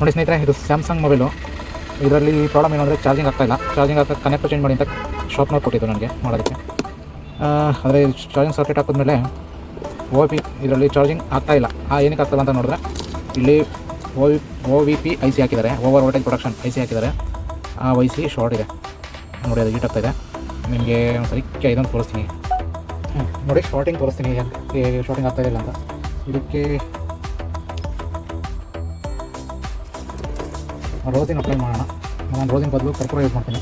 ನೋಡಿ ಸ್ನೇಹಿತರೆ, ಇದು ಸ್ಯಾಮ್ಸಂಗ್ ಮೊಬೈಲು. ಇದರಲ್ಲಿ ಪ್ರಾಬ್ಲಮ್ ಏನು ಅಂದರೆ ಚಾರ್ಜಿಂಗ್ ಆಗ್ತಾಯಿಲ್ಲ. ಚಾರ್ಜಿಂಗ್ ಆಗ್ತಾ ಕನೆಕ್ಟರ್ ಚೇಂಜ್ ಮಾಡಿ ಅಂತ ಶಾಪ್ನವ್ರು ಕೊಟ್ಟಿದ್ದು ನನಗೆ ಮಾಡೋದಕ್ಕೆ. ಆದರೆ ಚಾರ್ಜಿಂಗ್ ಸರ್ಕ್ಯೂಟ್ ಹಾಕಿದ್ಮೇಲೆ OP ಇದರಲ್ಲಿ ಚಾರ್ಜಿಂಗ್ ಆಗ್ತಾಯಿಲ್ಲ. ಏನಕ್ಕೆ ಆಗ್ತಾಯಿಲ್ಲ ಅಂತ ನೋಡಿದ್ರೆ ಇಲ್ಲಿ OVP IC ಹಾಕಿದ್ದಾರೆ, ಓವರ್ ವೋಲ್ಟೇಜ್ ಪ್ರೊಡಕ್ಷನ್ IC ಹಾಕಿದ್ದಾರೆ. ಆ IC ಶಾರ್ಟ್ ಇದೆ ನೋಡಿ, ಅದು ಹೀಟ್ ಆಗ್ತಾಯಿದೆ. ನಿಮಗೆ ಒಂದು ಸರಿ ಇದನ್ನು ತೋರಿಸ್ತೀನಿ. ನೋಡಿ ಶಾರ್ಟಿಂಗ್ ತೋರಿಸ್ತೀನಿ, ಹೇಗೆ ಶಾರ್ಟಿಂಗ್ ಆಗ್ತಾಯಿಲ್ಲ ಅಂತ. ಇದಕ್ಕೆ ರೋಸಿನ್ ಅಪ್ಲೈ ಮಾಡೋಣ. ನಾನು ರೋಸಿನ್ ಬದಲು ಕರ್ಪೂರ ಯೂಸ್ ಮಾಡ್ತೀನಿ.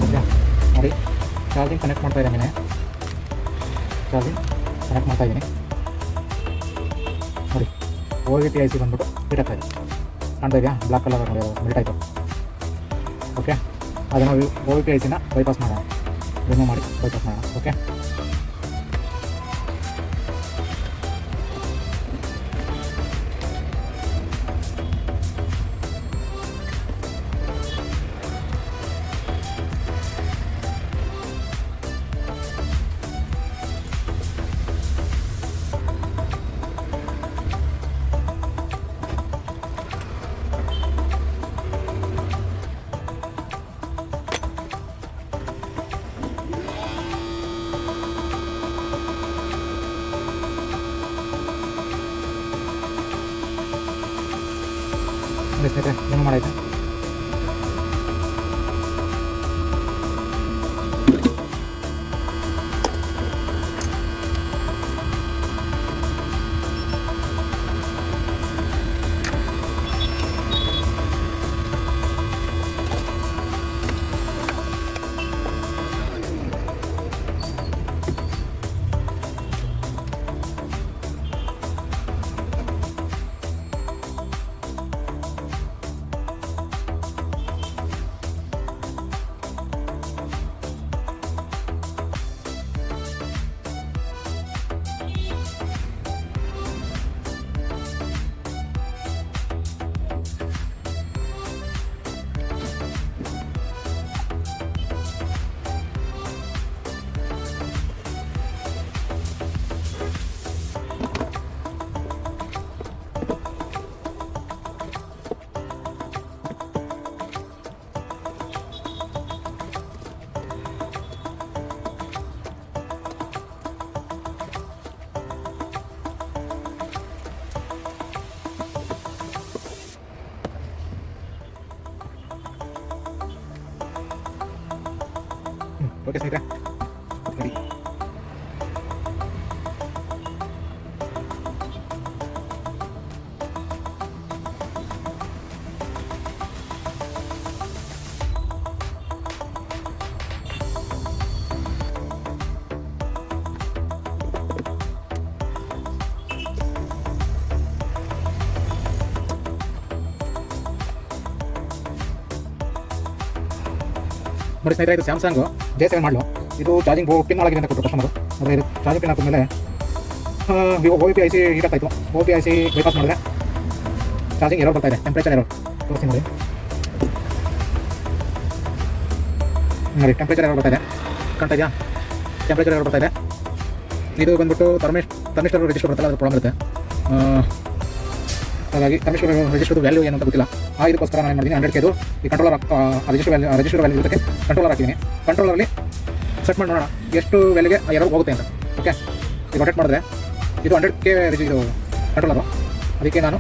ಓಕೆ ನೋಡಿ, ಚಾರ್ಜಿಂಗ್ ಕನೆಕ್ಟ್ ಮಾಡ್ತಾ ಇದ್ದೀನಿ. ಚಾರ್ಜಿಂಗ್ ಕನೆಕ್ಟ್ ಮಾಡ್ತಾ ಇದ್ದೀನಿ ನೋಡಿ. OVP IC ಬಂದ್ಬಿಟ್ಟು ಹೀಟ್ ಆಗ್ತಾ ಇದೆ, ಕಾಣ್ತಾ ಇದೆಯಾ? ಬ್ಲ್ಯಾಕ್ ಕಲರ್ ನೋಡಿ, ಅದು ಮೆಲ್ಟ್ ಆಯಿತು. ಓಕೆ, ಅದನ್ನು OVP ICನ ಬೈಪಾಸ್ ಮಾಡೋಣ, ರಿಮೂವ್ ಮಾಡಿ ಬೈಪಾಸ್ ಮಾಡೋಣ. ಓಕೆ, ಸ್ನೇಹಿತರೆ ರಿಮೂವ್ ಮಾಡಾಯ್ತು. ಓಕೆ ಸ್ನೇಹಿತರೆ, ಸರಿ. ನೋಡಿ ಸ್ನೇಹಿತರೆ, ಇದು ಸ್ಯಾಮ್ಸಂಗು J7 ಮಾಡಲು. ಇದು ಚಾರ್ಜಿಂಗ್ ಪಿನ್ ಆಗಿದೆ ಅಂತ ಕೊಟ್ಟರು ಕಸ್ಟಮರು. ಆದರೆ ಇದು ಚಾರ್ಜಿಂಗ್ ಪಿನ್ ಹಾಕಿದ್ಮೇಲೆ OVP IC ಹೀಟ್ ಆಗ್ತಾಯಿತ್ತು. OVP IC ಬೈಪಾಸ್ ಮಾಡಿದ್ರೆ ಚಾರ್ಜಿಂಗ್ ಎರರ್ ಬರ್ತಾಯಿದೆ, ಟೆಂಪ್ರೇಚರ್ ಎರರ್ ತೋರಿಸ್ತೀನಿ ನೋಡಿ. ನೋಡಿ ಟೆಂಪ್ರೇಚರ್ ಎರರ್ ಬರ್ತಾಯಿದೆ, ಕಾಣ್ತಾ ಇದೆಯಾ? ಟೆಂಪ್ರೇಚರ್ ಎರರ್ ಬರ್ತಾಯಿದೆ. ಇದು ಬಂದ್ಬಿಟ್ಟು ಥರ್ಮಿಸ್ಟರ್ ರಿಜಿಸ್ಟರ್ ಬರುತ್ತಲ್ಲ, ಅದು ಪ್ರಾಬ್ಲಮ್ ಇರುತ್ತೆ. ಹಾಗಾಗಿ ಥರ್ಮಿಸ್ಟರ್ ರಿಜಿಸ್ಟರ್ದು ವ್ಯಾಲ್ಯೂ ಏನು ಅಂತ ಗೊತ್ತಿಲ್ಲ. ಇದಕ್ಕೋಸ್ಕರ ನಾನು ಏನು ಮಾಡಿದ್ದೀನಿ, 100 ಕೆದು ಈ ಕಂಟ್ರೋಲರ್ ರಿಜಿಸ್ಟರ್ ವ್ಯಾಲ್ಯೂ ಇರೋದಕ್ಕೆ ಕಂಟ್ರೋಲರ್ ಹಾಕಿದ್ದೀನಿ. ಕಂಟ್ರೋಲರಲ್ಲಿ ಸೆಟ್ ಮಾಡಿ ನೋಡೋಣ ಎಷ್ಟು ವ್ಯಾಲ್ಯೂಗೆ ಎರರ್ ಹೋಗುತ್ತೆ ಅಂತ. ಓಕೆ, ಇದು ರೊಟೇಟ್ ಮಾಡಿದ್ರೆ ಇದು 100K ಇದು ಕಂಟ್ರೋಲರು. ಅದಕ್ಕೆ ನಾನು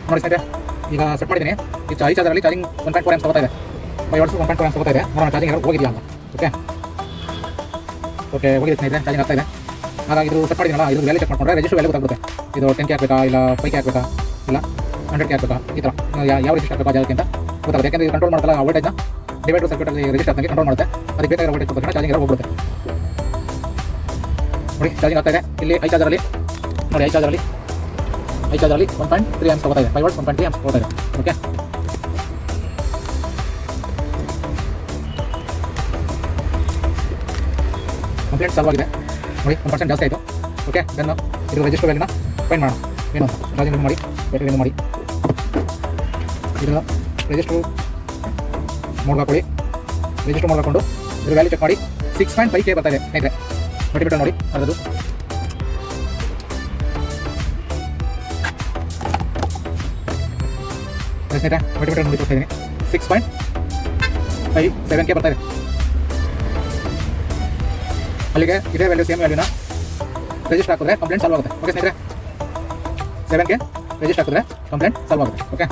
ನೋಡಿ ಸ್ನೇಹಿತರೆ, ಈಗ ಸೆಟ್ ಮಾಡಿದ್ದೀನಿ. ಈ ಚಾರ್ಜರಲ್ಲಿ ಚಾರ್ಜಿಂಗ್ 1.4 ಆಂಪ್ಸ್ ತಗೋತಾ ಇದೆ. 5 ವಾಟ್ಸ್ 1.4 ಆಂಪ್ಸ್ ತಗೋತಾ ಇದೆ. ನೋಡೋಣ ಚಾರ್ಜಿಂಗ್ ಯಾರು ಹೋಗಿದೆಯಾ ಅಂತ. ಓಕೆ ಹೋಗಿದೆ ಸ್ನೇಹಿತರೆ, ಚಾರ್ಜಿಂಗ್ ಆಗ್ತಾ ಇದೆ. ಹಾಗಾಗಿ ಇದು ಸೆಟ್ ಮಾಡಿದ್ದೀನಲ್ಲ, ಇದು ವ್ಯಾಲ್ಯೂ ಚೆಕ್ ಮಾಡ್ಕೊಂಡ್ರೆ ರಿಜಿಸ್ಟರ್ ವ್ಯಾಲ್ಯೂ ಗೊತ್ತಾಗುತ್ತೆ. ಇದು 10K ಹಾಕಬೇಕಾ, ಇಲ್ಲ 5K ಹಾಕಬೇಕಾ, ಇಲ್ಲ 100K ಹಾಕಬೇಕಾ, ಈ ಥರ ಯಾವ ರಿಜಿಸ್ಟರ್ ಹಾಕಬೇಕು ಜಾಗಕ್ಕೆ ಅಂತ ಗೊತ್ತಾಗುತ್ತೆ. ಯಾಕೆಂದರೆ ಇದು ಕಂಟ್ರೋಲ್ ಮಾಡ್ತಲ್ಲ ವೋಲ್ಟೇಜ್ನ ಡಿವೈಡರ್ ಸರ್ಕ್ಯೂಟಲ್ಲಿ ರಿಜಿಸ್ಟರ್ ಆಗಿ ಕಂಟ್ರೋಲ್ ಮಾಡುತ್ತೆ. ಅದಕ್ಕೆ ಬೇಕಾಗಿರೋ ವೋಲ್ಟೇಜ್ ಕೊಡ್ತಾರೆ, ಚಾರ್ಜಿಂಗ್ ಯಾರು ಹೋಗ್ಬಿಡುತ್ತೆ. ನೋಡಿ ಚಾರ್ಜಿಂಗ್ ಆಗ್ತಾ ಇದೆ. ಇಲ್ಲಿ ಐ ಚಾರ್ಜರಲ್ಲಿ ನೋಡಿ, ಐ ಚಾರ್ಜರಲ್ಲಿ 1.3 ಆಂಪ್ಸ್ ತಗೋತಾ ಇದೆ. 5 ವಾಟ್ಸ್ 1.3 ಆಂಪ್ಸ್ ತಗೋತಾ ಇದೆ. ಓಕೆ, ಕಂಪ್ಲೇಂಟ್ ಸಾಲ್ವ್ ಆಗಿದೆ. ನೋಡಿ 1% ಜಾಸ್ತಿ ಆಯಿತು. ಓಕೆ, ದೆನ್ ಇದು ರಿಜಿಸ್ಟರ್ ವ್ಯಾಲ್ಯೂನ ಫೈಂಡ್ ಮಾಡೋಣ. ಏನು ಅಂತ ಚಾರ್ಜಿಂಗ್ ರಿಮೂವ್ ಮಾಡಿ, ಬ್ಯಾಟ್ರಿ ರಿಮೂವ್ ಮಾಡಿ, ಇದನ್ನು ರಿಜಿಸ್ಟರ್ ಮೋಡ್ ಹಾಕೊಳ್ಳಿ. ರಿಜಿಸ್ಟರ್ ಮೋಡ್ ಹಾಕೊಂಡು ಇದ್ರ ವ್ಯಾಲ್ಯೂ ಚೆಕ್ ಮಾಡಿ. 6.5K ಬರ್ತಾ ಇದೆ ಸ್ನೇಹಿತರೆ. ಮಲ್ಟಿಮೀಟರ್ ನೋಡಿ ಅದರದ್ದು. ಸ್ನೇಹಿತರೆ ಮಲ್ಟಿಮೀಟರ್ ನೋಡಿ ತೋರಿಸ್ತಾ ಇದ್ದೀನಿ. 6.57K ಬರ್ತಾ ಇದೆ. ಅಲ್ಲಿಗೆ ಇದೇ ವ್ಯಾಲ್ಯೂ ಸೇಮ್ ವ್ಯಾಲ್ಯೂನ ರಿಜಿಸ್ಟರ್ ಹಾಕಿದ್ರೆ ಕಂಪ್ಲೇಂಟ್ ಸಾಲ್ವ್ ಆಗುತ್ತೆ. ಓಕೆ ಸ್ನೇಹಿತರೆ, 7K ರಿಜಿಸ್ಟರ್ ಹಾಕಿದ್ರೆ ಕಂಪ್ಲೇಂಟ್ ಸಾಲ್ವ್ ಆಗುತ್ತೆ. ಓಕೆ,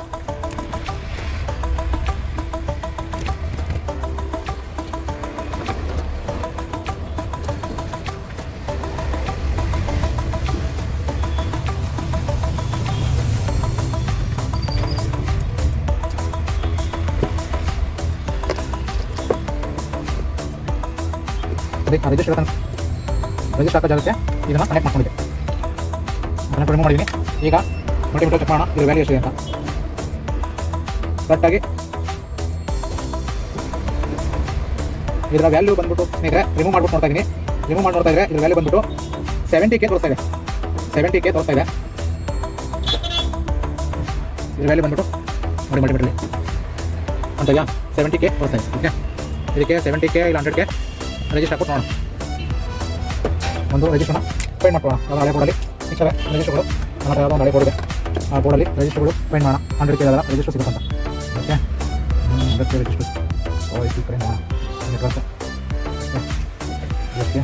ಅದೇ ರಿಜಿಸ್ಟರ್ ಹಾಕೋ ಜಾಗಕ್ಕೆ ಇದನ್ನು ಕನೆಕ್ಟ್ ಮಾಡ್ಕೊಂಡಿದ್ದೆ. ಕನೆಕ್ಟ್ ರಿಮೂವ್ ಮಾಡಿದ್ದೀನಿ. ಈಗ ಮಲ್ಟಿಮೀಟರ್ ಚೆಕ್ ಮಾಡೋಣ ಇದ್ರ ವ್ಯಾಲ್ಯೂ ಎಷ್ಟಿದೆ ಅಂತ. ಕರೆಕ್ಟಾಗಿ ಇದರ ವ್ಯಾಲ್ಯೂ ಬಂದ್ಬಿಟ್ಟು ಸ್ನೇಹಿತರೆ ರಿಮೂವ್ ಮಾಡ್ಬಿಟ್ಟು ನೋಡ್ತಾ ಇದ್ದೀನಿ. ರಿಮೂವ್ ಮಾಡಿ ನೋಡ್ತಾ ಇದ್ರೆ ಇದ್ರ ವ್ಯಾಲ್ಯೂ ಬಂದ್ಬಿಟ್ಟು 70K ತೋರಿಸ್ತಾ ಇದೆ. 70K ತೋರಿಸ್ತಾ ಇದೆ. ಇದ್ರ ವ್ಯಾಲ್ಯೂ ಬಂದ್ಬಿಟ್ಟು ನೋಡಿ ಮಲ್ಟಿಮೀಟರ್ಲಿ ಅಂತಯ್ಯ 70K ತೋರಿಸ್ತಾ ಇದೆ. ಓಕೆ, ಇದಕ್ಕೆ 70K ಇಲ್ಲ 100K ರಿಜಿಸ್ಟರ್ ಹಾಕ್ಬಿಟ್ಟು ನೋಡೋಣ. ಒಂದು ರಿಜಿಸ್ಟರ್ನ ಫೈಂಡ್ ಮಾಡ್ಕೊಳ್ಳೋಣ. ಯಾವ ಹಳೆ ಬೋರ್ಡಲ್ಲಿ ಇಷ್ಟೇ ರಿಜಿಸ್ಟರ್ಗಳು ನಮ್ಮ ಹತ್ರ ಯಾವುದೋ ಒಂದು ಹಳೆ ಬೋರ್ಡ್ ಇದೆ. ಆ ಬೋರ್ಡಲ್ಲಿ ರಿಜಿಸ್ಟರ್ಗಳು ಫೈಂಡ್ ಮಾಡೋಣ. 100K ರಿಜಿಸ್ಟರ್ ಸಿಗುತ್ತಂತ. ಓಕೆ, 100K ರಿಜಿಸ್ಟರ್ ಫೈಂಡ್ ಮಾಡೋಣ. ನೆಟ್ವರ್ಕ್ ಓಕೆ,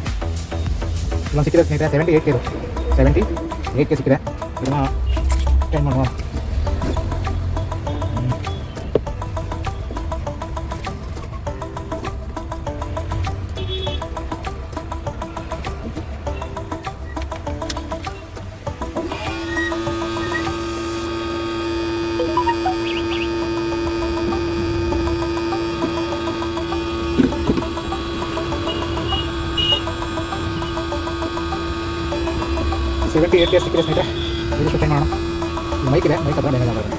ಇಲ್ಲೊಂದು ಸಿಕ್ಕಿದೆ ಸ್ನೇಹಿತರೆ. 78K ಇದು 78K ಸಿಕ್ಕಿದೆ. ಇದನ್ನು ಫೈಂಡ್ ಮಾಡೋಣ. ಸಿಕ್ಕಿದೆ ಸ್ನೇಹಿತರೆ. ರಿಜಿಸ್ಟರ್ ಫೈಂಡ್ ಮಾಡೋಣ. ಮೈಕ್ ಇದೆ, ಮೈಕ್ ಹತ್ರ ಡ್ಯಾಮೇಜ್ ಆಗೋದು.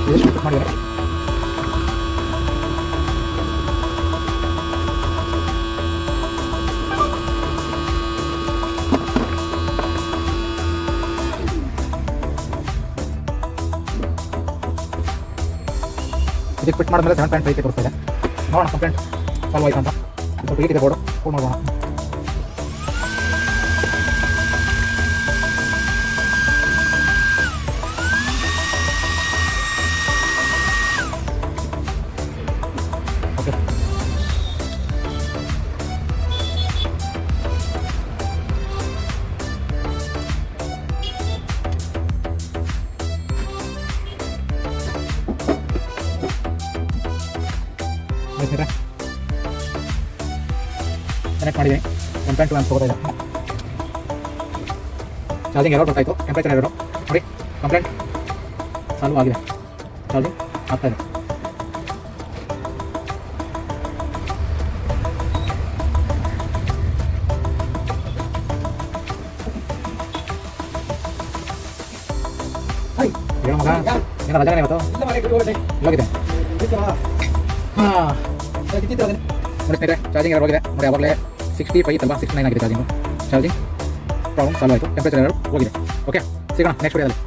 ರಿಜಿಸ್ಟರ್ ಫಿಟ್ ಮಾಡಿದ್ದಾರೆ. ಇದಕ್ಕೆ ಫಿಟ್ ಮಾಡಿದ್ಮೇಲೆ 7.5K ತೋರಿಸ್ತಾ ಇದೆ. ನೋಡೋಣ ಕಂಪ್ಲೇಂಟ್ ಸಾಲ್ವ್ ಆಯ್ತು ಅಂತ. ಸ್ವಲ್ಪ ಹೀಟ್ ಇದೆ ಬೋರ್ಡು, ಫೋನ್ ಮಾಡೋಣ. ಓಕೆ, ಕನೆಕ್ಟ್ ಮಾಡಿದ್ದೀನಿ. 1.2 ಆಂಪ್ಸ್ ತಗೋತಾ ಇದೆ. ಚಾರ್ಜಿಂಗ್ ಎರರ್ ಬರ್ತಾಯಿತ್ತು, ಟೆಂಪ್ರೇಚರ್ ಎರರು. ನೋಡಿ ಕಂಪ್ಲೇಂಟ್ ಸಾಲ್ವ್ ಆಗಿದೆ. ಚಾರ್ಜಿಂಗ್ ಆಗ್ತಾ ಇದೆ. ಹೇಳೋ ಮಗ, ಏನೋ ರಜಾನೆ ಇವತ್ತು ಇಲ್ಲೋಗಿದೆ. ಹಾಂ ನೋಡಿ ಸ್ನೇಹಿತರೆ, ಚಾರ್ಜಿಂಗ್ ಎರರ್ ಹೋಗಿದೆ. ನೋಡಿ ಆವಾಗಲೇ 65 ಅಲ್ವಾ, 69 ಆಗಿದೆ ಚಾರ್ಜಿಂಗು. ಚಾರ್ಜಿಂಗ್ ಪ್ರಾಬ್ಲಮ್ ಸಾಲ್ವ್ ಆಯಿತು. ಟೆಂಪ್ರೇಚರ್ ಎರರ್ ಹೋಗಿದೆ. ಓಕೆ, ಸಿಗೋಣ ನೆಕ್ಸ್ಟ್ ವಿಡಿಯೋದಲ್ಲಿ.